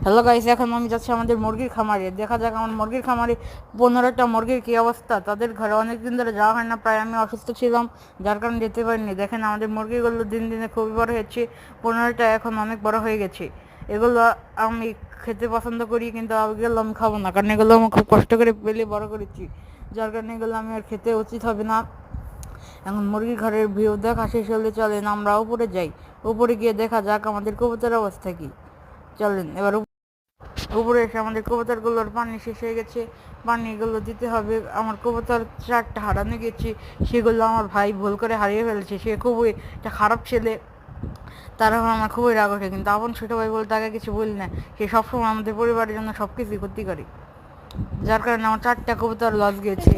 Hello guys, এখন আমি যাচ্ছি আমাদের মুরগির খামারে। দেখা যাক আমার মুরগির খামারে 15টা মুরগির কী অবস্থা। তাদের ঘরে অনেকদিন ধরে যাওয়া হয় না, প্রায় আমি অসুস্থ ছিলাম, যার কারণে যেতে পারিনি। দেখেন আমাদের মুরগিগুলো দিন দিনে খুবই বড় হচ্ছে। 15টা এখন অনেক বড় হয়ে গেছে। এগুলো আমি খেতে পছন্দ করি, কিন্তু এগুলো আমি খাবো না, কারণ এগুলো আমি খুব কষ্ট করে পেলে বড় করেছি, যার কারণে এগুলো আমি আর খেতে উচিত হবে না। এখন মুরগির ঘরের ভিউ দেখা শেষ হলে চলেন আমরা উপরে যাই। উপরে গিয়ে দেখা যাক আমাদের কবুতরের অবস্থা কী। চলেন এবার উপরে এসে আমাদের কবুতরগুলোর পানি শেষ হয়ে গেছে, পানিগুলো দিতে হবে। আমার কবুতর 4টা হারানো গেছে, সেগুলো আমার ভাই ভুল করে হারিয়ে ফেলেছে। সে খুবই একটা খারাপ ছেলে, তার উপর আমার খুবই রাগ ওঠে, কিন্তু আপন ছোটো ভাই বলে তাকে কিছু বলি না। সে সবসময় আমাদের পরিবারের জন্য সব কিছুই ক্ষতি করে, যার কারণে আমার 4টা কবুতর লস গিয়েছে।